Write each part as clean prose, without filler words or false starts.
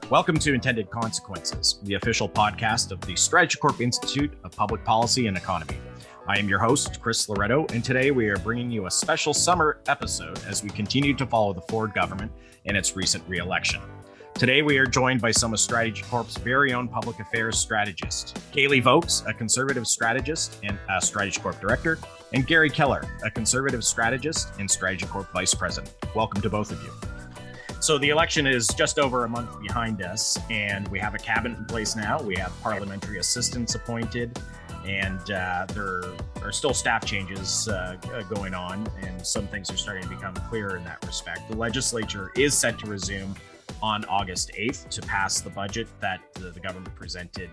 Welcome to Intended Consequences, the official podcast of the StrategyCorp Institute of Public Policy and Economy. I am your host, Chris Loretto, and today we are bringing you a special summer episode as we continue to follow the Ford government and its recent re-election. Today we are joined by some of StrategyCorp's very own public affairs strategists, Kailey Vokes, a conservative strategist and a StrategyCorp director, and Garry Keller, a conservative strategist and StrategyCorp vice president. Welcome to both of you. So the election is just over a month behind us, and we have a cabinet in place now. We have parliamentary assistants appointed, and there are still staff changes going on, and some things are starting to become clearer in that respect. The legislature is set to resume on August 8th to pass the budget that the government presented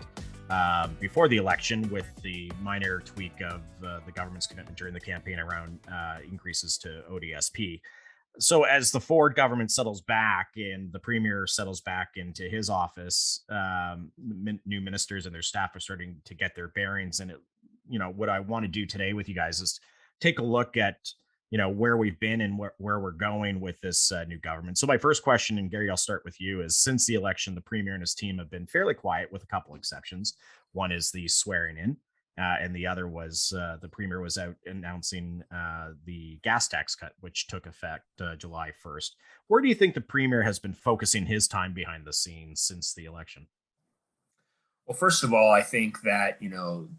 before the election, with the minor tweak of the government's commitment during the campaign around increases to ODSP. So as the Ford government settles back and the premier settles back into his office, new ministers and their staff are starting to get their bearings. And what I want to do today with you guys is take a look at where we've been and where we're going with this new government. So my first question, and Garry, I'll start with you, is since the election, the premier and his team have been fairly quiet, with a couple exceptions. One is the swearing in. And the other was the premier was out announcing the gas tax cut, which took effect July 1st. Where do you think the premier has been focusing his time behind the scenes since the election? Well, first of all, I think that,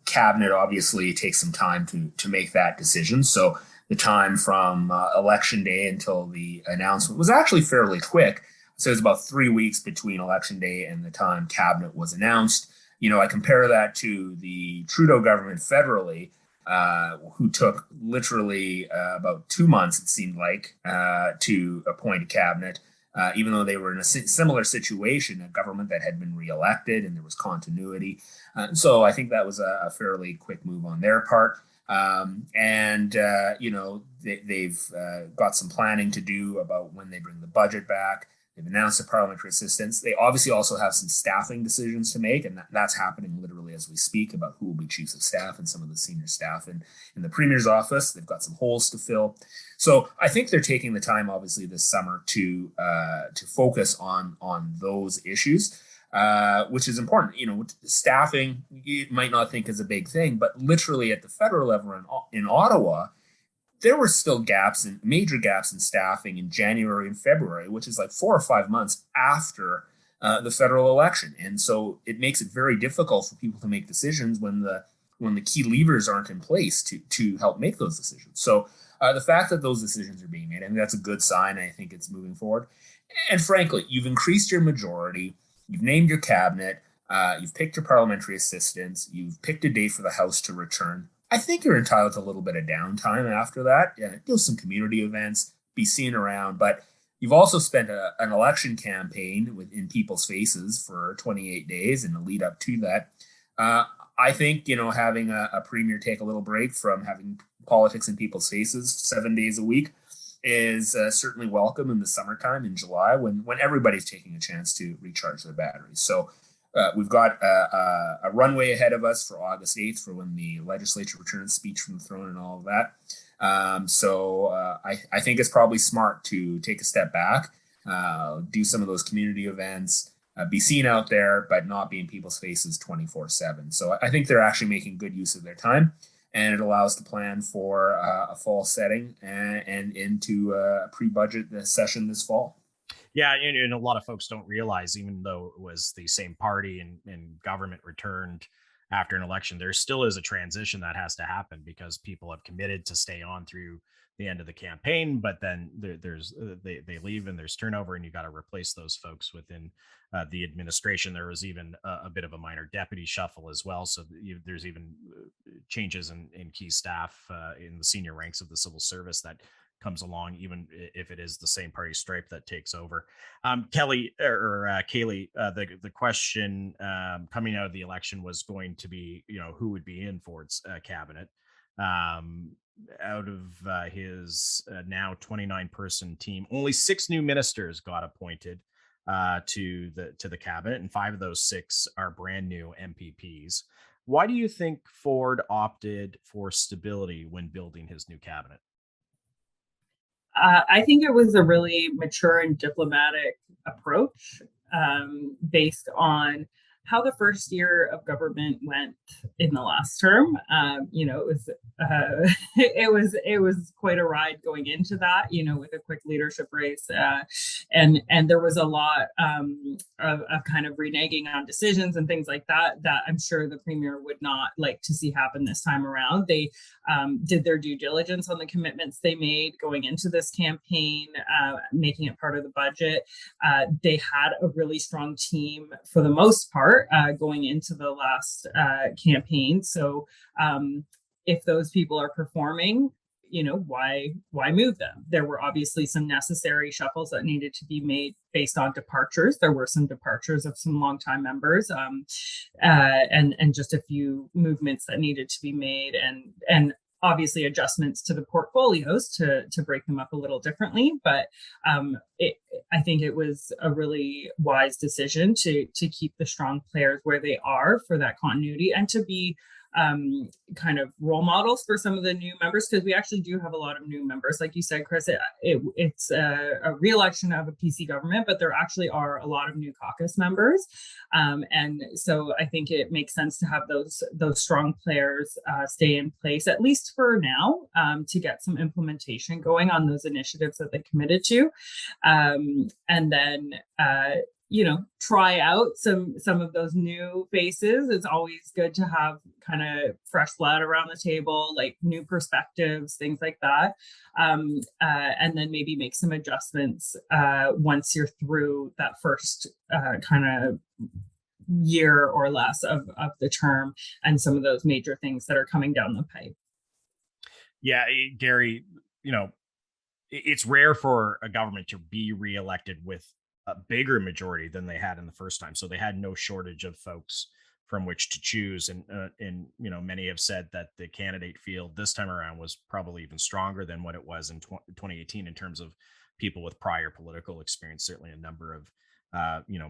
cabinet obviously takes some time to make that decision. So the time from election day until the announcement was actually fairly quick. So it was about 3 weeks between election day and the time cabinet was announced. I compare that to the Trudeau government federally, who took literally about 2 months, it seemed like, to appoint a cabinet, even though they were in a similar situation, a government that had been reelected and there was continuity. So I think that was a fairly quick move on their part. They've got some planning to do about when they bring the budget back. They've announced the parliamentary assistants. They obviously also have some staffing decisions to make, and that's happening literally as we speak, about who will be chiefs of staff and some of the senior staff in the premier's office. They've got some holes to fill. So I think they're taking the time, obviously, this summer to focus on those issues, which is important. Staffing, you might not think is a big thing, but literally at the federal level in Ottawa, there were still major gaps in staffing in January and February, which is like 4 or 5 months after the federal election. And so it makes it very difficult for people to make decisions when the key levers aren't in place to help make those decisions. So the fact that those decisions are being made, I think that's a good sign. I think it's moving forward. And frankly, you've increased your majority, you've named your cabinet, you've picked your parliamentary assistants, you've picked a date for the House to return. I think you're entitled to a little bit of downtime after that. Do some community events, be seen around, but you've also spent an election campaign in people's faces for 28 days in the lead up to that. I think, having a premier take a little break from having politics in people's faces 7 days a week is certainly welcome in the summertime in July when everybody's taking a chance to recharge their batteries. So we've got a runway ahead of us for August 8th for when the legislature returns speech from the throne and all of that. So I think it's probably smart to take a step back, do some of those community events, be seen out there, but not be in people's faces 24/7. So I think they're actually making good use of their time, and it allows to plan for a fall setting and into a pre-budget session this fall. Yeah, and a lot of folks don't realize, even though it was the same party and government returned after an election, there still is a transition that has to happen because people have committed to stay on through the end of the campaign, but then they leave and there's turnover, and you got to replace those folks within the administration. There was even a bit of a minor deputy shuffle as well, so there's even changes in key staff in the senior ranks of the civil service that comes along, even if it is the same party stripe that takes over. Kailey, the question coming out of the election was going to be, who would be in Ford's cabinet. Out of his now 29-person team, only 6 new ministers got appointed to the cabinet, and 5 of those 6 are brand new MPPs. Why do you think Ford opted for stability when building his new cabinet? I think it was a really mature and diplomatic approach. based on how the first year of government went in the last term. It was it was quite a ride going into that. With a quick leadership race, and there was a lot of kind of reneging on decisions and things like that I'm sure the premier would not like to see happen this time around. They did their due diligence on the commitments they made going into this campaign, making it part of the budget. They had a really strong team for the most part going into the last campaign. So if those people are performing, why move them? There were obviously some necessary shuffles that needed to be made based on departures. There were some departures of some longtime members, and just a few movements that needed to be made, and obviously adjustments to the portfolios to break them up a little differently. But I think it was a really wise decision to keep the strong players where they are for that continuity, and to be kind of role models for some of the new members, because we actually do have a lot of new members. Like you said, Chris, it's a re-election of a PC government, but there actually are a lot of new caucus members. And so I think it makes sense to have those strong players stay in place, at least for now, to get some implementation going on those initiatives that they committed to. And then try out some of those new faces. It's always good to have kind of fresh blood around the table, like new perspectives, things like that. And then maybe make some adjustments once you're through that first kind of year or less of the term, and some of those major things that are coming down the pipe. Yeah, Garry, it's rare for a government to be reelected with a bigger majority than they had in the first time. So they had no shortage of folks from which to choose. And many have said that the candidate field this time around was probably even stronger than what it was in 2018 in terms of people with prior political experience. Certainly a number of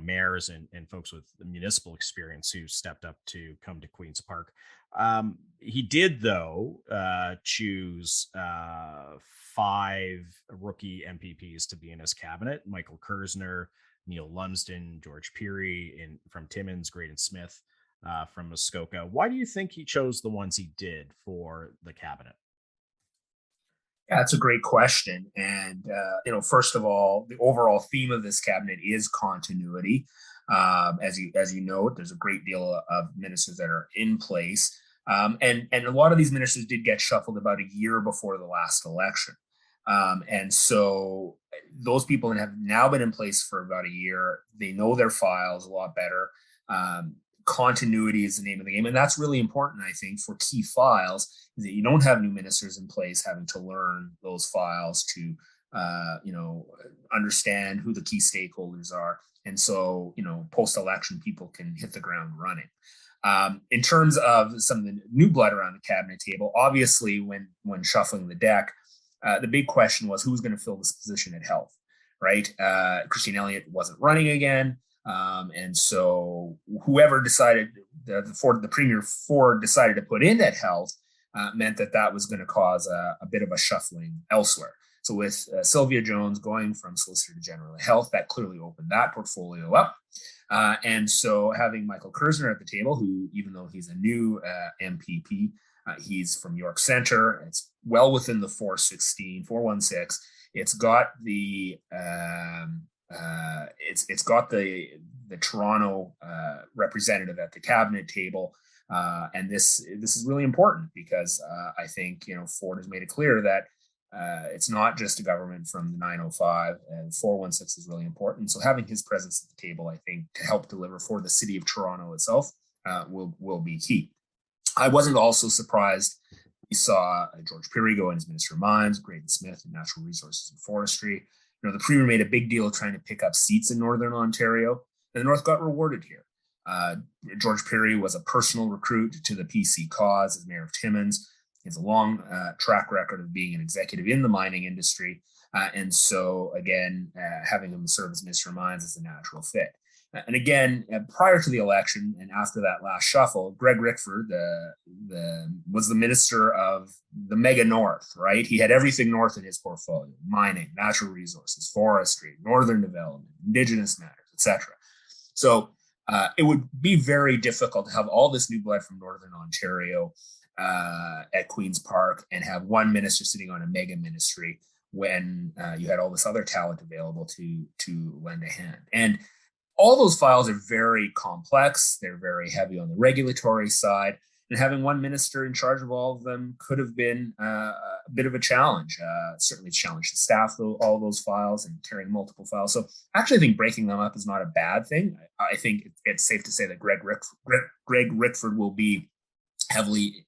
mayors and folks with municipal experience who stepped up to come to Queen's Park. He did, though, choose 5 rookie MPPs to be in his cabinet: Michael Kersner, Neil Lumsden, George Peary from Timmins, Graydon Smith from Muskoka. Why do you think he chose the ones he did for the cabinet? Yeah, that's a great question. And, first of all, the overall theme of this cabinet is continuity. As you note, there's a great deal of ministers that are in place. And a lot of these ministers did get shuffled about a year before the last election. And so those people have now been in place for about a year. They know their files a lot better. Continuity is the name of the game. And that's really important, I think, for key files, is that you don't have new ministers in place having to learn those files to, understand who the key stakeholders are. And so, post-election, people can hit the ground running. In terms of some of the new blood around the cabinet table, obviously, when shuffling the deck, the big question was who's going to fill this position at health, right? Christine Elliott wasn't running again. And so whoever decided, the Premier Ford decided to put in at health, meant that was going to cause a bit of a shuffling elsewhere. So with Sylvia Jones going from Solicitor General of Health, that clearly opened that portfolio up. And so having Michael Kersner at the table, who, even though he's a new MPP, he's from York Centre. It's well within the 416. It's got the it's got the Toronto representative at the cabinet table, and this is really important because I think Ford has made it clear that it's not just a government from the 905, and 416 is really important. So having his presence at the table, I think, to help deliver for the city of Toronto itself will be key. I wasn't also surprised we saw George Peary go in as Minister of Mines, Graydon Smith in Natural Resources and Forestry. The Premier made a big deal trying to pick up seats in Northern Ontario, and the North got rewarded here. George Peary was a personal recruit to the PC cause as Mayor of Timmins. He has a long track record of being an executive in the mining industry. And so, again, having him serve as Minister of Mines is a natural fit. And again, prior to the election and after that last shuffle, Greg Rickford was the minister of the mega north, right? He had everything north in his portfolio: mining, natural resources, forestry, northern development, Indigenous matters, etc. So it would be very difficult to have all this new blood from Northern Ontario at Queen's Park and have one minister sitting on a mega ministry when you had all this other talent available to lend a hand. And all those files are very complex. They're very heavy on the regulatory side. And having one minister in charge of all of them could have been a bit of a challenge. Certainly challenged the staff, all those files and carrying multiple files. So I actually think breaking them up is not a bad thing. I think it's safe to say that Greg Rickford will be heavily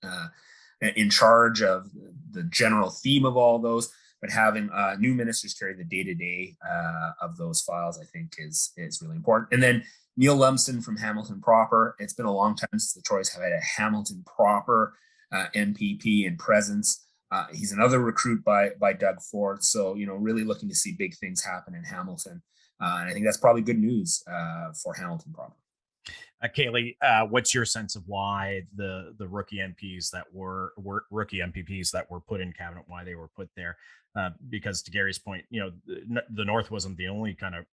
in charge of the general theme of all those. But having new ministers carry the day-to-day of those files, I think, is really important. And then Neil Lumsden from Hamilton Proper. It's been a long time since the Tories have had a Hamilton Proper MPP in presence. He's another recruit by Doug Ford. So, really looking to see big things happen in Hamilton. And I think that's probably good news for Hamilton Proper. Kailey, what's your sense of why the rookie MPs that were rookie MPPs that were put in cabinet, why they were put there? Because to Gary's point, the North wasn't the only kind of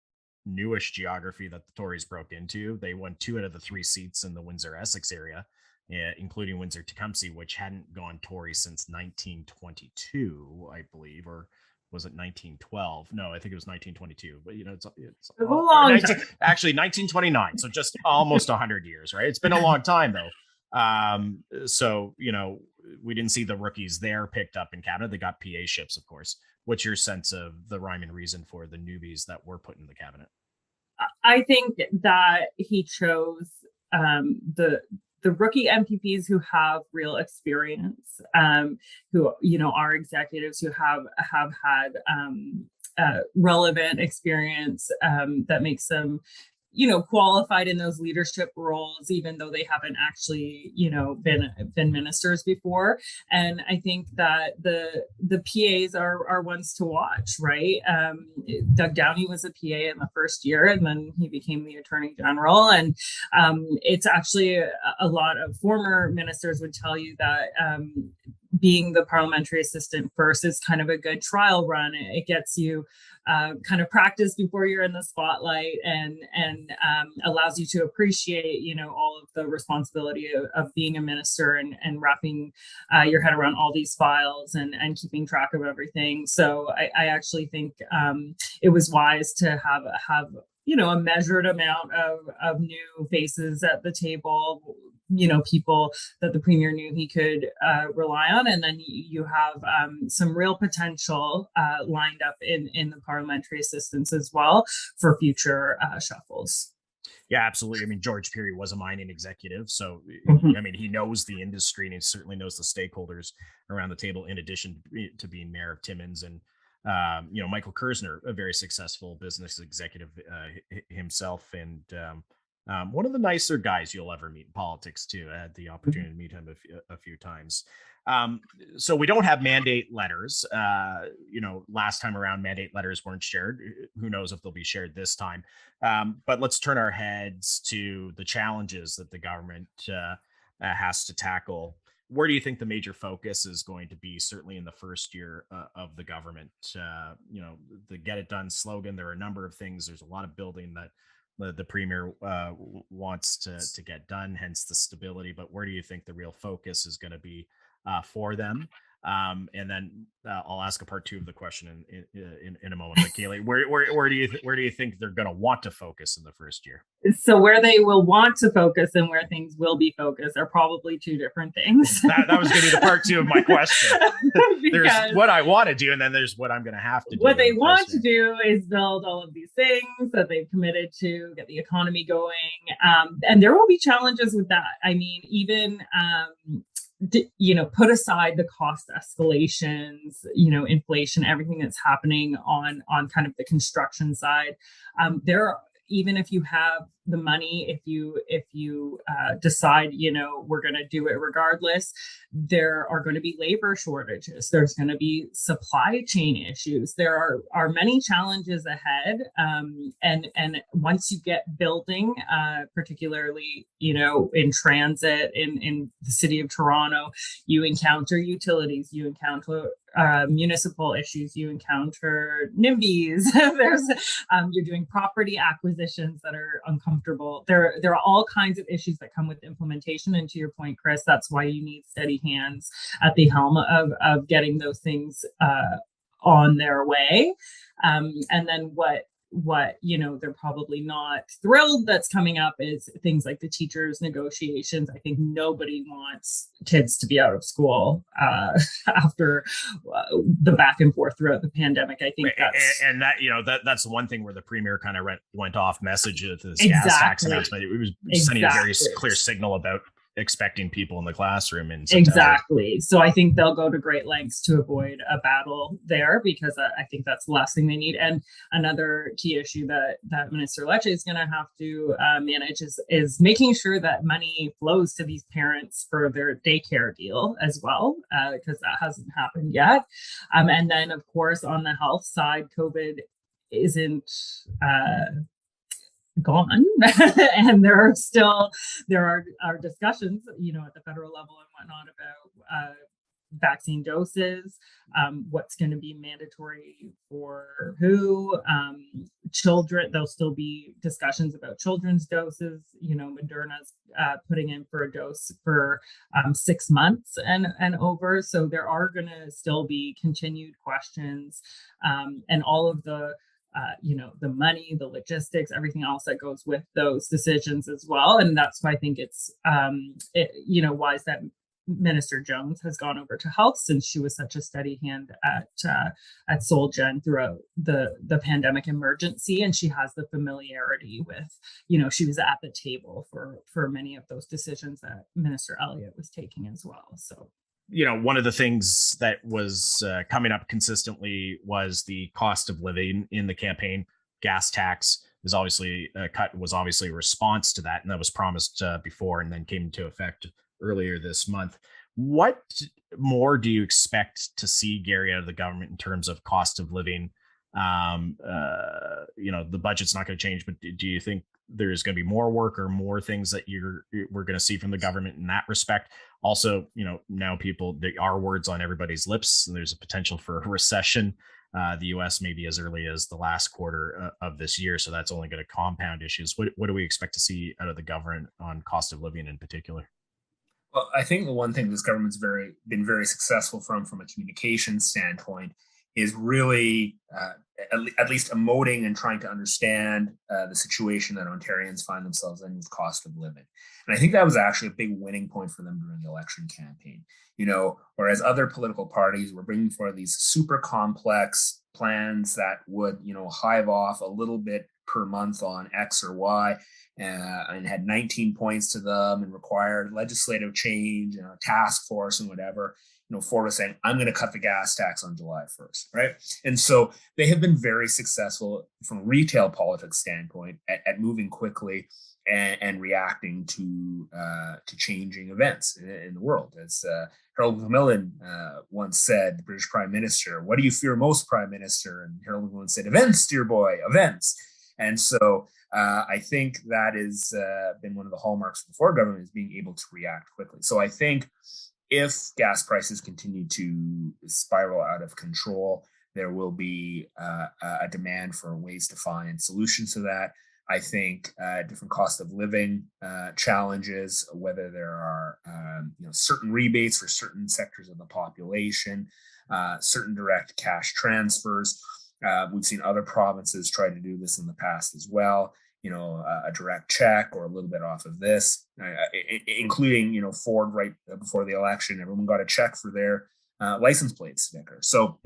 newish geography that the Tories broke into. They won 2 out of the 3 seats in the Windsor-Essex area, including Windsor-Tecumseh, which hadn't gone Tory since 1922, I believe, or was it 1912? No, I think it was 1922. But it's a long time. Actually 1929. So just almost 100 years, right? It's been a long time though. So we didn't see the rookies there picked up in cabinet. They got PA ships, of course. What's your sense of the rhyme and reason for the newbies that were put in the cabinet? I think that he chose the rookie MPPs who have real experience, who are executives who have had relevant experience that makes them qualified in those leadership roles, even though they haven't actually been ministers before. And I think that the PAs are ones to watch, right? Doug Downey was a PA in the first year, and then he became the Attorney General. And it's actually a lot of former ministers would tell you that being the parliamentary assistant first is kind of a good trial run. It gets you kind of practice before you're in the spotlight, and allows you to appreciate, all of the responsibility of being a minister and wrapping your head around all these files and keeping track of everything. So I actually think it was wise to have a measured amount of new faces at the table, people that the premier knew he could rely on. And then you have some real potential lined up in the parliamentary assistants as well for future shuffles. Yeah, absolutely. I mean, George Peary was a mining executive. So, I mean, he knows the industry and he certainly knows the stakeholders around the table, in addition to being mayor of Timmins. And, Michael Kersner, a very successful business executive himself. And one of the nicer guys you'll ever meet in politics, too. I had the opportunity to meet him a few times. So we don't have mandate letters. Last time around, mandate letters weren't shared. Who knows if they'll be shared this time? But let's turn our heads to the challenges that the government has to tackle. Where do you think the major focus is going to be, certainly in the first year of the government? The Get It Done slogan, there are a number of things. There's a lot of building that the premier wants to get done, hence the stability. But where do you think the real focus is going to be for them? And then I'll ask a part 2 of the question in a moment. But Kailey, where do you think they're going to want to focus in the first year? So where they will want to focus and where things will be focused are probably 2 different things. That was going to be the part 2 of my question. There's what I want to do, and then there's what I'm going to have to do. What they want to do is build all of these things that they've committed to, get the economy going. And there will be challenges with that. I mean, even put aside the cost escalations, inflation, everything that's happening on kind of the construction side. Even if you have the money, if you decide, we're going to do it regardless, there are going to be labor shortages. There's going to be supply chain issues. There are many challenges ahead. And once you get building, particularly, in transit, in the city of Toronto, you encounter utilities, you encounter municipal issues, you encounter NIMBYs. There's you're doing property acquisitions that are uncomfortable. There are all kinds of issues that come with implementation. And to your point, Chris, that's why you need steady hands at the helm of getting those things on their way. And then what they're probably not thrilled that's coming up is things like the teachers negotiations. I think nobody wants kids to be out of school after the back and forth throughout the pandemic. I think that's one thing where the premier kind of went off message with this exactly. gas tax announcement. It was sending a very clear signal about expecting people in the classroom in September. Exactly. So I think they'll go to great lengths to avoid a battle there, because I think that's the last thing they need. And another key issue that Minister Lecce is going to have to manage is making sure that money flows to these parents for their daycare deal as well, because that hasn't happened yet. And then, of course, on the health side, COVID isn't gone and there are discussions at the federal level and whatnot about vaccine doses, what's going to be mandatory for who, children. There'll still be discussions about children's doses. Moderna's putting in for a dose for 6 months and over, so there are going to still be continued questions, and all of the the money, the logistics, everything else that goes with those decisions as well. And that's why I think it's, wise that Minister Jones has gone over to health, since she was such a steady hand at SolGen throughout the pandemic emergency. And she has the familiarity with, she was at the table for many of those decisions that Minister Elliott was taking as well. So one of the things that was coming up consistently was the cost of living in the campaign. Gas tax was obviously a response to that, and that was promised before and then came into effect earlier this month. What more do you expect to see, Garry, out of the government in terms of cost of living? The budget's not going to change, but do you think there's going to be more work or more things that we're going to see from the government in that respect? Also, now there are words on everybody's lips, and there's a potential for a recession. The U.S. maybe as early as the last quarter of this year, so that's only going to compound issues. What do we expect to see out of the government on cost of living in particular? Well, I think the one thing this government's been very successful from a communication standpoint is really at least emoting and trying to understand the situation that Ontarians find themselves in with cost of living. And I think that was actually a big winning point for them during the election campaign. Whereas other political parties were bringing forward these super complex plans that would, hive off a little bit per month on X or Y, and had 19 points to them and required legislative change and a task force and whatever. Ford was saying, I'm going to cut the gas tax on July 1st, right? And so they have been very successful from a retail politics standpoint at moving quickly and reacting to changing events in the world. As Harold Macmillan once said, the British Prime Minister, what do you fear most, Prime Minister? And Harold Macmillan said, events, dear boy, events. And so I think that has been one of the hallmarks of the Ford government, is being able to react quickly. So I think if gas prices continue to spiral out of control, there will be a demand for ways to find solutions to that. I think different cost of living challenges, whether there are certain rebates for certain sectors of the population, certain direct cash transfers. We've seen other provinces try to do this in the past as well. A direct check or a little bit off of this, including, Ford right before the election, everyone got a check for their license plate sticker. So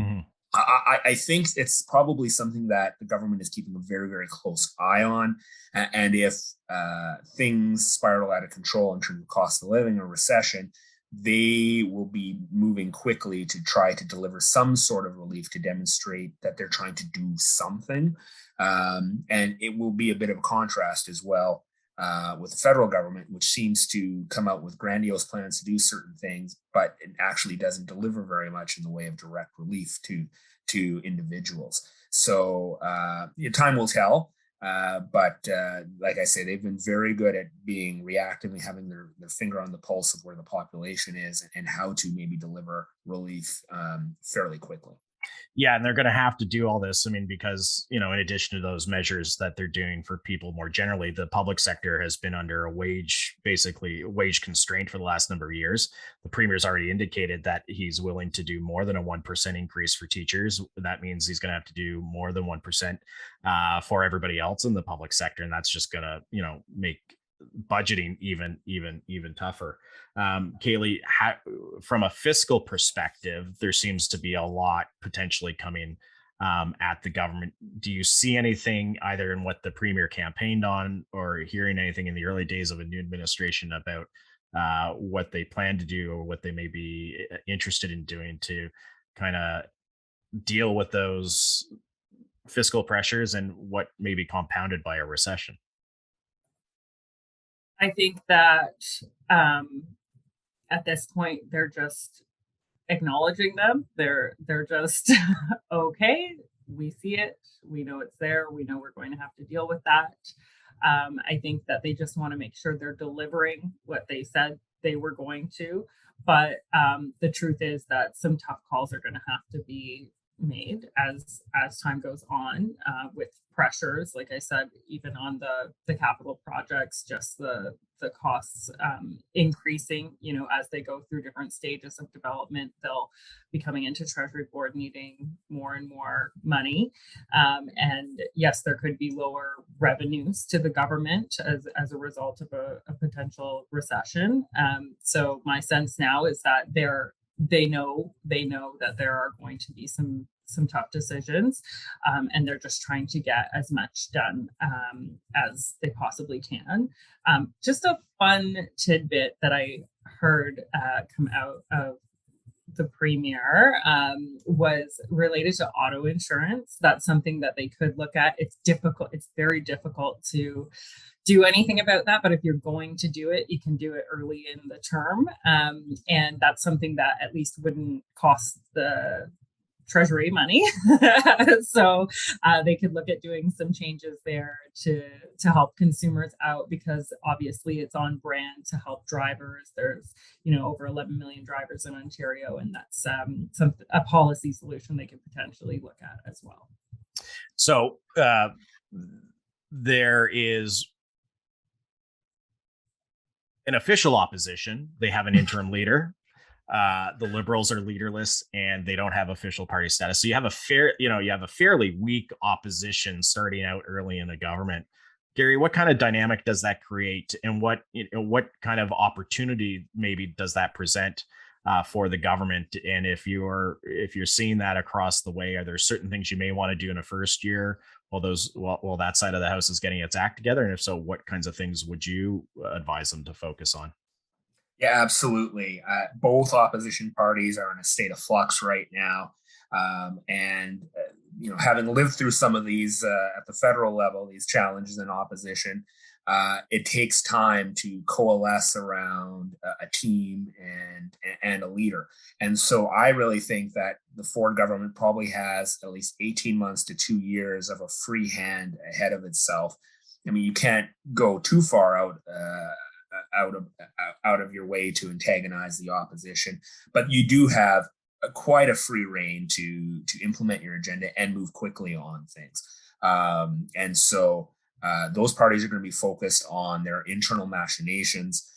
I think it's probably something that the government is keeping a very, very close eye on. And if things spiral out of control in terms of cost of living or recession, they will be moving quickly to try to deliver some sort of relief to demonstrate that they're trying to do something. And it will be a bit of a contrast as well with the federal government, which seems to come out with grandiose plans to do certain things, but it actually doesn't deliver very much in the way of direct relief to individuals. So time will tell. But like I say, they've been very good at being reactive and having their finger on the pulse of where the population is and how to maybe deliver relief fairly quickly. Yeah, and they're going to have to do all this. I mean, because, in addition to those measures that they're doing for people more generally, the public sector has been under a basically wage constraint for the last number of years. The premier's already indicated that he's willing to do more than a 1% increase for teachers. That means he's going to have to do more than 1% for everybody else in the public sector. And that's just going to, make budgeting even tougher. Kailey, from a fiscal perspective, there seems to be a lot potentially coming at the government. Do you see anything either in what the premier campaigned on or hearing anything in the early days of a new administration about what they plan to do or what they may be interested in doing to kind of deal with those fiscal pressures and what may be compounded by a recession? I think that at this point they're just acknowledging them. They're just okay. We see it. We know it's there. We know we're going to have to deal with that. I think that they just want to make sure they're delivering what they said they were going to. But the truth is that some tough calls are going to have to be made as time goes on with pressures, like I said, even on the capital projects, just the costs increasing, as they go through different stages of development. They'll be coming into Treasury Board needing more and more money. And yes, there could be lower revenues to the government as a result of a potential recession. So my sense now is that they know that there are going to be some tough decisions, and they're just trying to get as much done as they possibly can. Just a fun tidbit that I heard come out of the premier was related to auto insurance. That's something that they could look at. It's difficult. It's very difficult to do anything about that. But if you're going to do it, you can do it early in the term. And that's something that at least wouldn't cost the Treasury money. So they could look at doing some changes there to help consumers out, because obviously it's on brand to help drivers. There's over 11 million drivers in Ontario, and that's a policy solution they could potentially look at as well. So there is an official opposition. They have an interim leader. The Liberals are leaderless and they don't have official party status. So you have a fairly weak opposition starting out early in the government. Garry, what kind of dynamic does that create, and what kind of opportunity maybe does that present for the government? And if you're seeing that across the way, are there certain things you may want to do in a first year while that side of the house is getting its act together? And if so, what kinds of things would you advise them to focus on? Yeah, absolutely. Both opposition parties are in a state of flux right now. And having lived through some of these at the federal level, these challenges in opposition, it takes time to coalesce around a team and a leader. And so I really think that the Ford government probably has at least 18 months to 2 years of a free hand ahead of itself. I mean, you can't go too far out of your way to antagonize the opposition, but you do have quite a free rein to implement your agenda and move quickly on things. And so those parties are going to be focused on their internal machinations,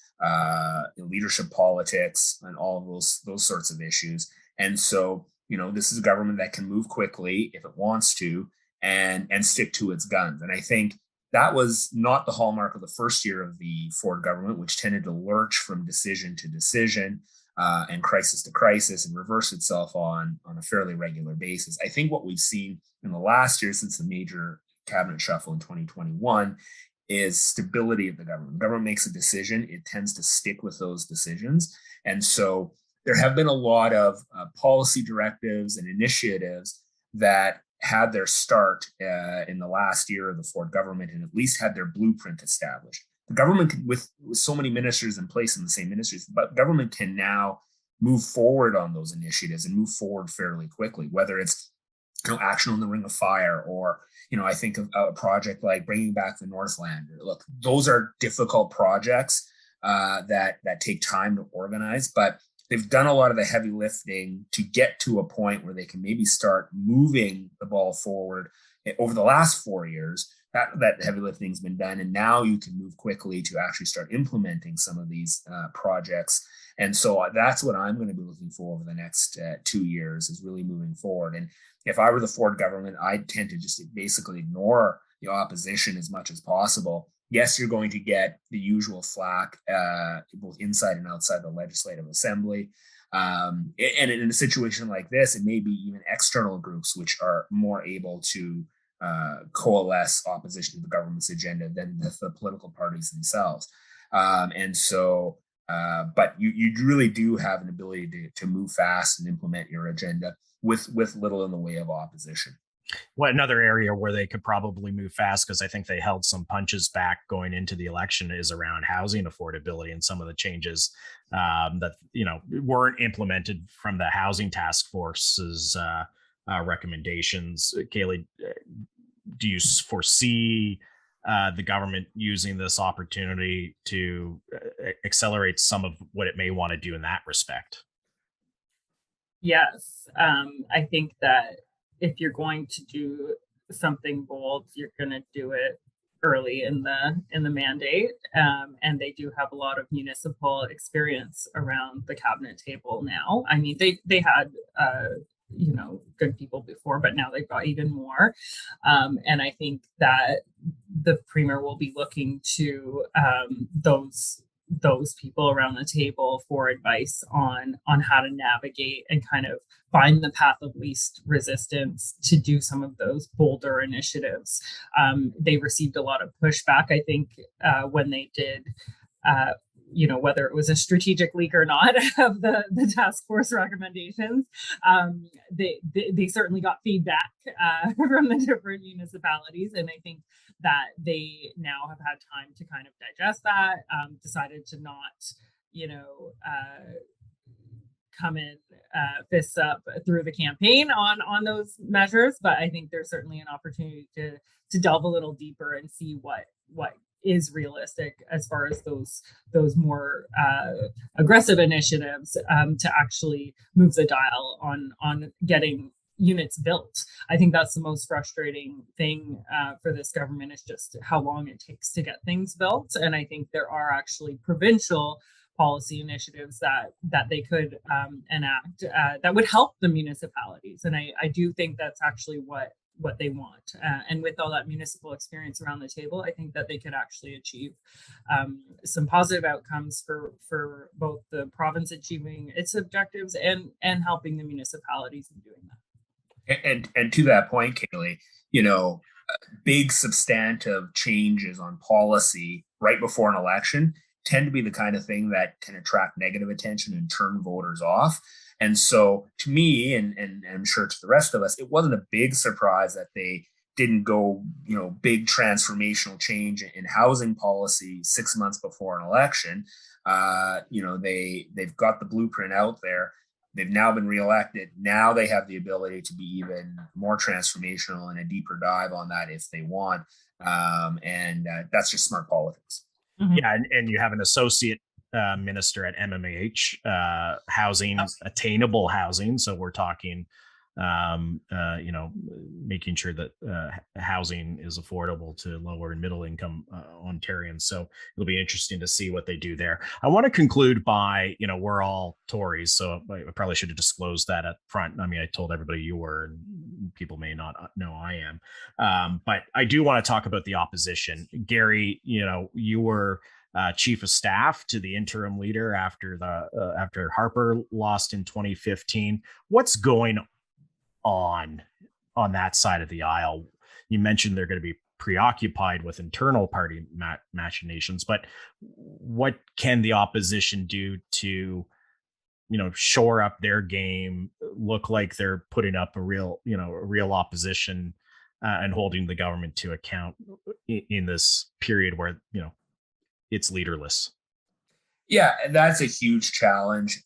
leadership politics, and all of those sorts of issues. And so this is a government that can move quickly if it wants to, and stick to its guns. And I think that was not the hallmark of the first year of the Ford government, which tended to lurch from decision to decision and crisis to crisis and reverse itself on a fairly regular basis. I think what we've seen in the last year since the major cabinet shuffle in 2021 is stability of the government. The government makes a decision, it tends to stick with those decisions. And so there have been a lot of policy directives and initiatives that had their start in the last year of the Ford government and at least had their blueprint established. The government, with so many ministers in place in the same ministries, but government can now move forward on those initiatives and move forward fairly quickly, whether it's action on the Ring of Fire, or I think of a project like bringing back the Northlander. Look, those are difficult projects that take time to organize, but they've done a lot of the heavy lifting to get to a point where they can maybe start moving the ball forward. Over the last 4 years, that heavy lifting has been done, and now you can move quickly to actually start implementing some of these projects. And so that's what I'm going to be looking for over the next 2 years, is really moving forward. And if I were the Ford government, I'd tend to just basically ignore the opposition as much as possible. Yes, you're going to get the usual flack, both inside and outside the Legislative Assembly. And in a situation like this, it may be even external groups which are more able to coalesce opposition to the government's agenda than the political parties themselves. But you really do have an ability to move fast and implement your agenda with little in the way of opposition. Well, another area where they could probably move fast, because I think they held some punches back going into the election, is around housing affordability and some of the changes that weren't implemented from the housing task force's recommendations. Kailey, do you foresee the government using this opportunity to accelerate some of what it may want to do in that respect? Yes, I think that if you're going to do something bold, you're going to do it early in the mandate, and they do have a lot of municipal experience around the cabinet table now. I mean, they had good people before, but now they've got even more. And I think that the premier will be looking to those people around the table for advice on how to navigate and kind of find the path of least resistance to do some of those bolder initiatives. They received a lot of pushback, I think, when they did whether it was a strategic leak or not of the task force recommendations. They certainly got feedback from the different municipalities. And I think that they now have had time to kind of digest that, decided to not, come in fists up through the campaign on those measures. But I think there's certainly an opportunity to delve a little deeper and see what is realistic as far as those more aggressive initiatives to actually move the dial on getting units built. I think that's the most frustrating thing for this government, is just how long it takes to get things built. And I think there are actually provincial policy initiatives that they could enact that would help the municipalities. And I do think that's actually what they want. And with all that municipal experience around the table, I think that they could actually achieve some positive outcomes for both the province achieving its objectives and helping the municipalities in doing that. And to that point, Kailey, big substantive changes on policy right before an election tend to be the kind of thing that can attract negative attention and turn voters off. And so to me, and I'm sure to the rest of us, it wasn't a big surprise that they didn't go, big transformational change in housing policy 6 months before an election. They've got the blueprint out there. They've now been reelected. Now they have the ability to be even more transformational and a deeper dive on that if they want. And that's just smart politics. Mm-hmm. Yeah, and you have an associate minister at MMH, housing, attainable housing. So we're talking, making sure that housing is affordable to lower and middle income Ontarians. So it'll be interesting to see what they do there. I want to conclude by, we're all Tories, so I probably should have disclosed that up front. I mean, I told everybody you were, and people may not know I am. But I do want to talk about the opposition. Garry, you were chief of staff to the interim leader after Harper lost in 2015. What's going on that side of the aisle? You mentioned they're going to be preoccupied with internal party machinations, but what can the opposition do to shore up their game, look like they're putting up a real opposition and holding the government to account in this period where it's leaderless? Yeah, that's a huge challenge.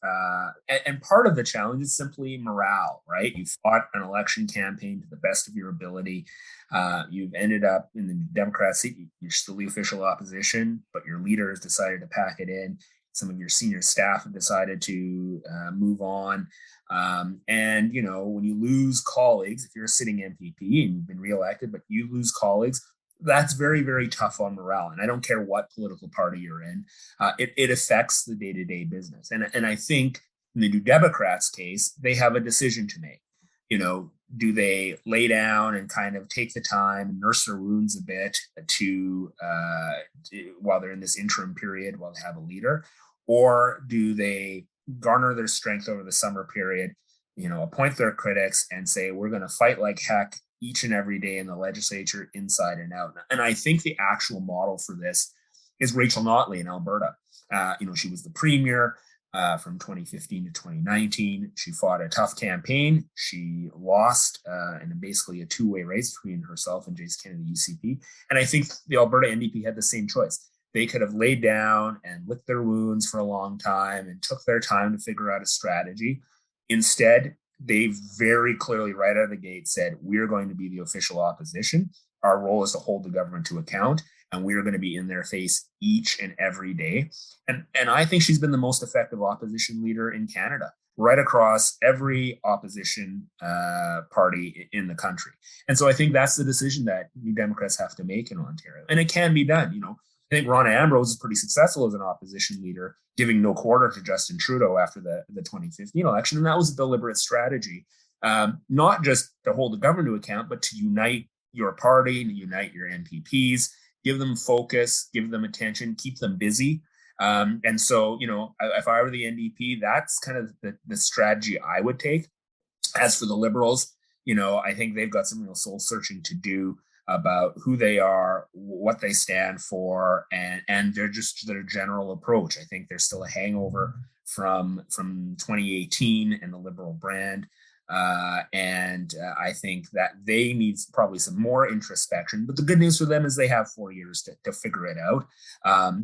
And part of the challenge is simply morale, right? You fought an election campaign to the best of your ability. You've ended up in the Democrat seat. You're still the official opposition, but your leader has decided to pack it in. Some of your senior staff have decided to move on. And, when you lose colleagues, if you're a sitting MPP and you've been reelected, but you lose colleagues, that's very, very tough on morale. And I don't care what political party you're in, it affects the day-to-day business. And I think in the New Democrats case, they have a decision to make. Do they lay down and kind of take the time and nurse their wounds a bit while they're in this interim period while they have a leader? Or do they garner their strength over the summer period, appoint their critics and say, we're going to fight like heck each and every day in the legislature, inside and out? And I think the actual model for this is Rachel Notley in Alberta. She was the premier from 2015 to 2019. She fought a tough campaign. She lost in basically a two-way race between herself and Jason Kennedy, UCP. And I think the Alberta NDP had the same choice. They could have laid down and licked their wounds for a long time and took their time to figure out a strategy. Instead, they very clearly right out of the gate said, we're going to be the official opposition. Our role is to hold the government to account, and we're going to be in their face each and every day. And I think she's been the most effective opposition leader in Canada, right across every opposition party in the country. And so I think that's the decision that New Democrats have to make in Ontario. And it can be done. I think Rona Ambrose is pretty successful as an opposition leader, giving no quarter to Justin Trudeau after the 2015 election. And that was a deliberate strategy, not just to hold the government to account, but to unite your party, to unite your MPPs, give them focus, give them attention, keep them busy. And so, if I were the NDP, that's kind of the strategy I would take. As for the Liberals, I think they've got some real soul searching to do about who they are, what they stand for, and their general approach. I think there's still a hangover from 2018 and the Liberal brand. And I think that they need probably some more introspection. But the good news for them is they have 4 years to figure it out.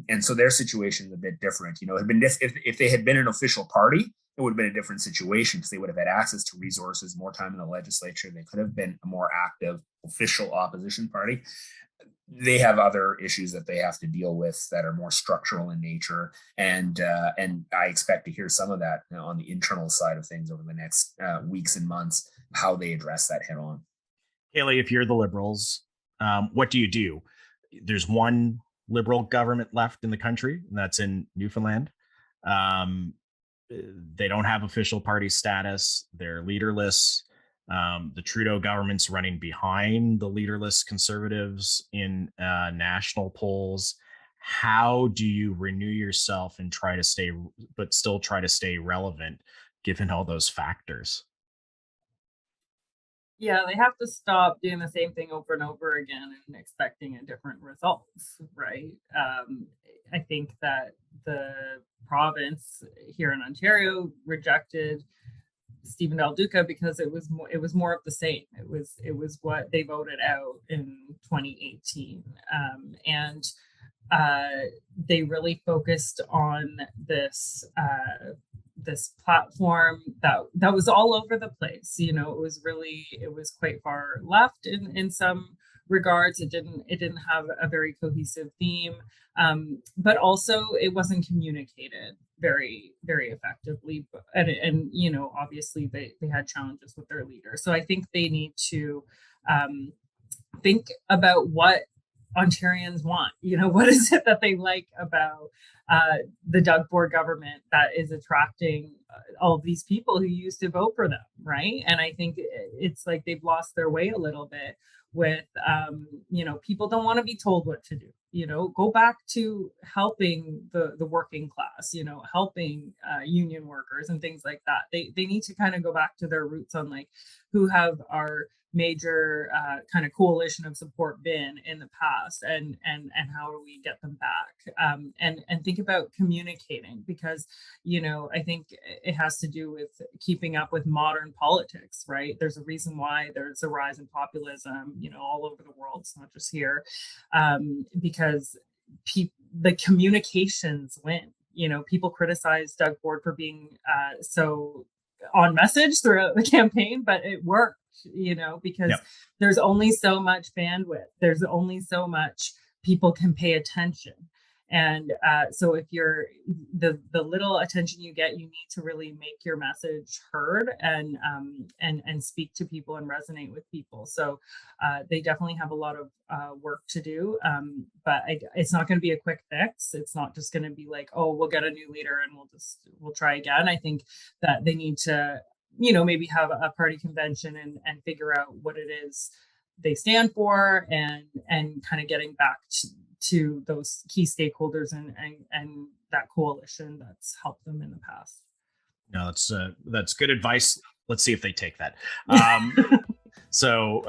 And so their situation is a bit different. If they had been an official party, it would have been a different situation because they would have had access to resources, more time in the legislature. They could have been a more active official opposition party. They have other issues that they have to deal with that are more structural in nature. And I expect to hear some of that on the internal side of things over the next weeks and months, how they address that head on. Kailey, if you're the Liberals, what do you do? There's one Liberal government left in the country, and that's in Newfoundland. They don't have official party status. They're leaderless. The Trudeau government's running behind the leaderless Conservatives in national polls. How do you renew yourself and still try to stay relevant given all those factors? Yeah, they have to stop doing the same thing over and over again and expecting a different results, right? I think that the province here in Ontario rejected Stephen Del Duca because it was more of the same. It was what they voted out in 2018, and they really focused on this platform that was all over the place. It was quite far left in some regards. It didn't have a very cohesive theme, but also it wasn't communicated very, very effectively. And obviously they had challenges with their leader. So I think they need to think about what Ontarians want. What is it that they like about the Doug Ford government that is attracting all of these people who used to vote for them, right? And I think it's like they've lost their way a little bit with, people don't want to be told what to do. Go back to helping the working class, helping union workers and things like that. They need to kind of go back to their roots on like who have our major kind of coalition of support been in the past, and how do we get them back, and think about communicating, because I think it has to do with keeping up with modern politics, right? There's a reason why there's a rise in populism all over the world. It's not just here, because the communications win. People criticize Doug Ford for being so on message throughout the campaign, but it worked, because there's only so much bandwidth. There's only so much people can pay attention. And so if you're the little attention you get, you need to really make your message heard and speak to people and resonate with people. So they definitely have a lot of work to do. But it's not going to be a quick fix. It's not just going to be like, oh, we'll get a new leader and we'll try again. I think that they need to, maybe have a party convention and figure out what it is they stand for and kind of getting back to those key stakeholders and that coalition that's helped them in the past. No, that's good advice. Let's see if they take that. So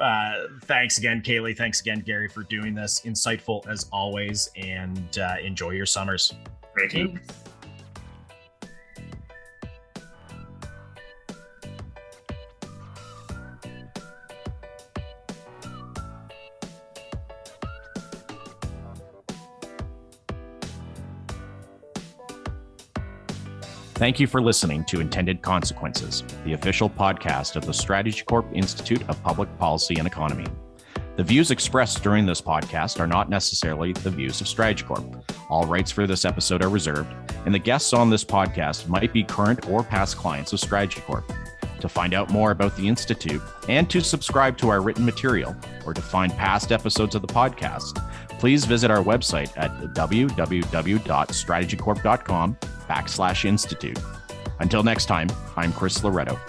thanks again, Kailey. Thanks again, Garry, for doing this. Insightful as always, and enjoy your summers. Thank you. Thanks. Thank you for listening to Intended Consequences, the official podcast of the StrategyCorp Institute of Public Policy and Economy. The views expressed during this podcast are not necessarily the views of StrategyCorp. All rights for this episode are reserved, and the guests on this podcast might be current or past clients of StrategyCorp. To find out more about the Institute and to subscribe to our written material or to find past episodes of the podcast, please visit our website at www.strategycorp.com/institute. Until next time, I'm Chris Loretto.